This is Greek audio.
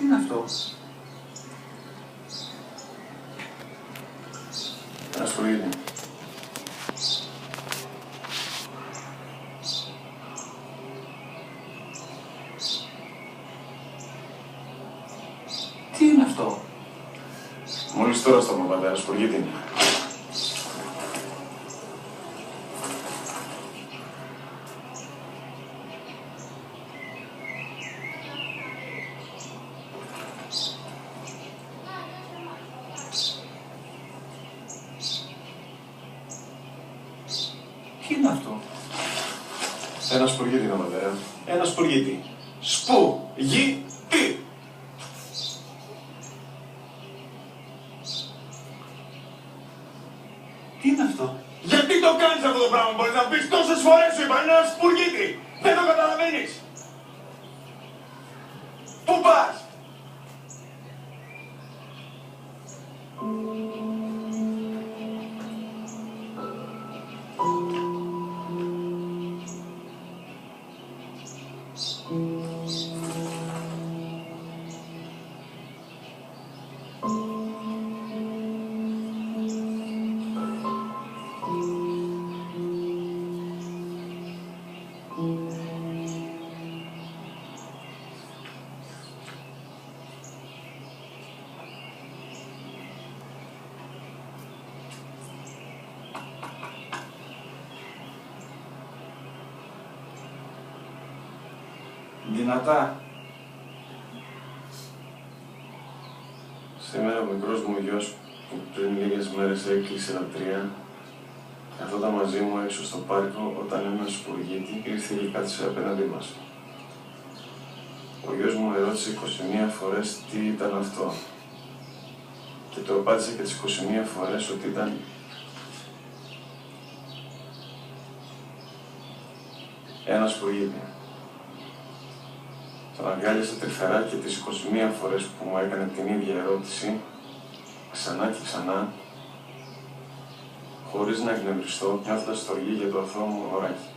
είναι αυτό? Ένα σπουργίτι. Τι είναι αυτό? Μόλις τώρα στο πατέρα, σπουργίτι είναι. Τι είναι αυτό? Ένα σπουργίτι είναι, πατέρα. Ένα σπουργίτι. Σπου-γι-τι. Τι είναι αυτό? Γιατί το κάνεις αυτό το πράγμα, μπορείς να πεις τόσες φορές σου είπα, είναι ένα σπουργίτι. Δεν το καταλαβαίνεις. Πού πας? Δυνατά. Σήμερα ο μικρός μου γιος που πριν λίγες μέρες έκλεισε λατρεία καθόταν μαζί μου έξω στο πάρκο όταν ένα σπουργίτι ήρθε και κάθισε απέναντί μας. Ο γιος μου ερώτησε 21 φορές τι ήταν αυτό και το απάντησε και τις 21 φορές ότι ήταν ένα σπουργίτι. Τον αγκάλιασα τρυφερά και τις 21 φορές που μου έκανε την ίδια ερώτηση, ξανά και ξανά, χωρίς να εκνευριστώ, νιώθοντας στοργή για το αθώο μου ωράκι.